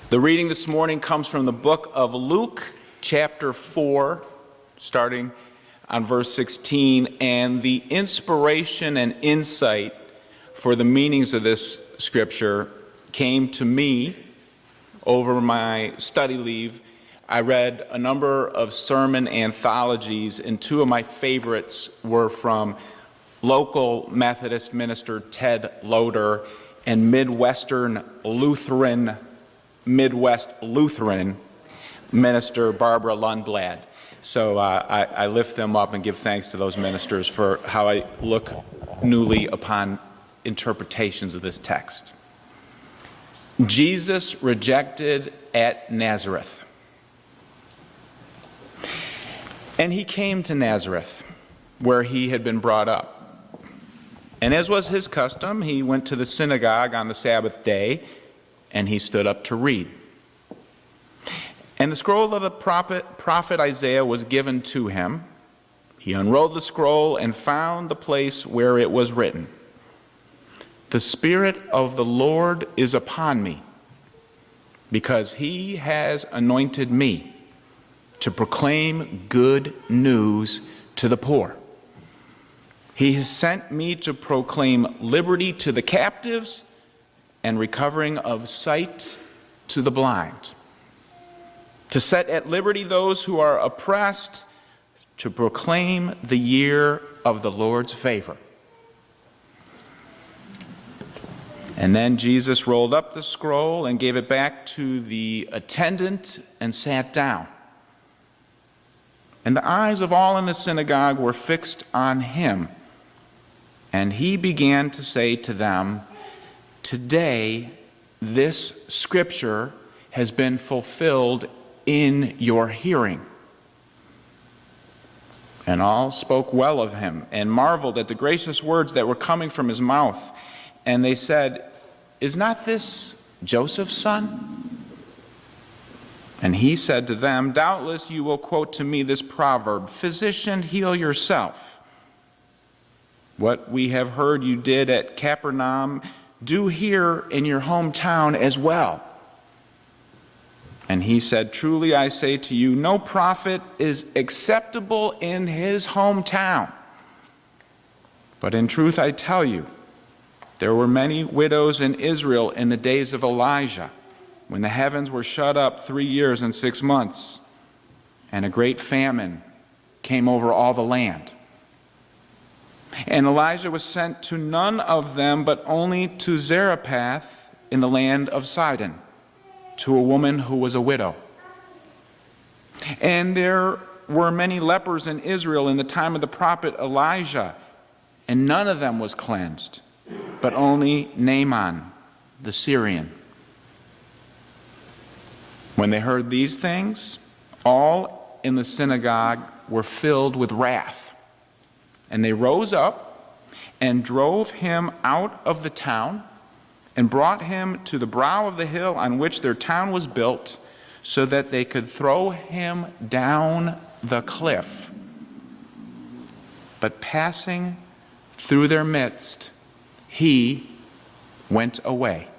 The reading this morning comes from the book of Luke, chapter 4, starting on verse 16, and the inspiration and insight for the meanings of this scripture came to me over my study leave. I read a number of sermon anthologies, and two of my favorites were from local Methodist minister Ted Loder and Midwest Lutheran minister Barbara Lundblad. So I lift them up and give thanks to those ministers for how I look newly upon interpretations of this text. Jesus rejected at Nazareth. And he came to Nazareth, where he had been brought up. And as was his custom, he went to the synagogue on the Sabbath day, and he stood up to read. And the scroll of the prophet Isaiah was given to him. He unrolled the scroll and found the place where it was written, "The Spirit of the Lord is upon me, because he has anointed me to proclaim good news to the poor. He has sent me to proclaim liberty to the captives and recovering of sight to the blind, to set at liberty those who are oppressed, to proclaim the year of the Lord's favor." And then Jesus rolled up the scroll and gave it back to the attendant and sat down. And the eyes of all in the synagogue were fixed on him. And he began to say to them, "Today, this scripture has been fulfilled in your hearing." And all spoke well of him and marveled at the gracious words that were coming from his mouth. And they said, "Is not this Joseph's son?" And he said to them, "Doubtless you will quote to me this proverb, 'Physician, heal yourself. What we have heard you did at Capernaum, do here in your hometown as well." And he said, "Truly I say to you, no prophet is acceptable in his hometown. But in truth I tell you, there were many widows in Israel in the days of Elijah, when the heavens were shut up 3 years and 6 months, and a great famine came over all the land. And Elijah was sent to none of them, but only to Zarephath in the land of Sidon, to a woman who was a widow. And there were many lepers in Israel in the time of the prophet Elijah, and none of them was cleansed, but only Naaman the Syrian." When they heard these things, all in the synagogue were filled with wrath. And they rose up and drove him out of the town and brought him to the brow of the hill on which their town was built, so that they could throw him down the cliff. But passing through their midst, he went away.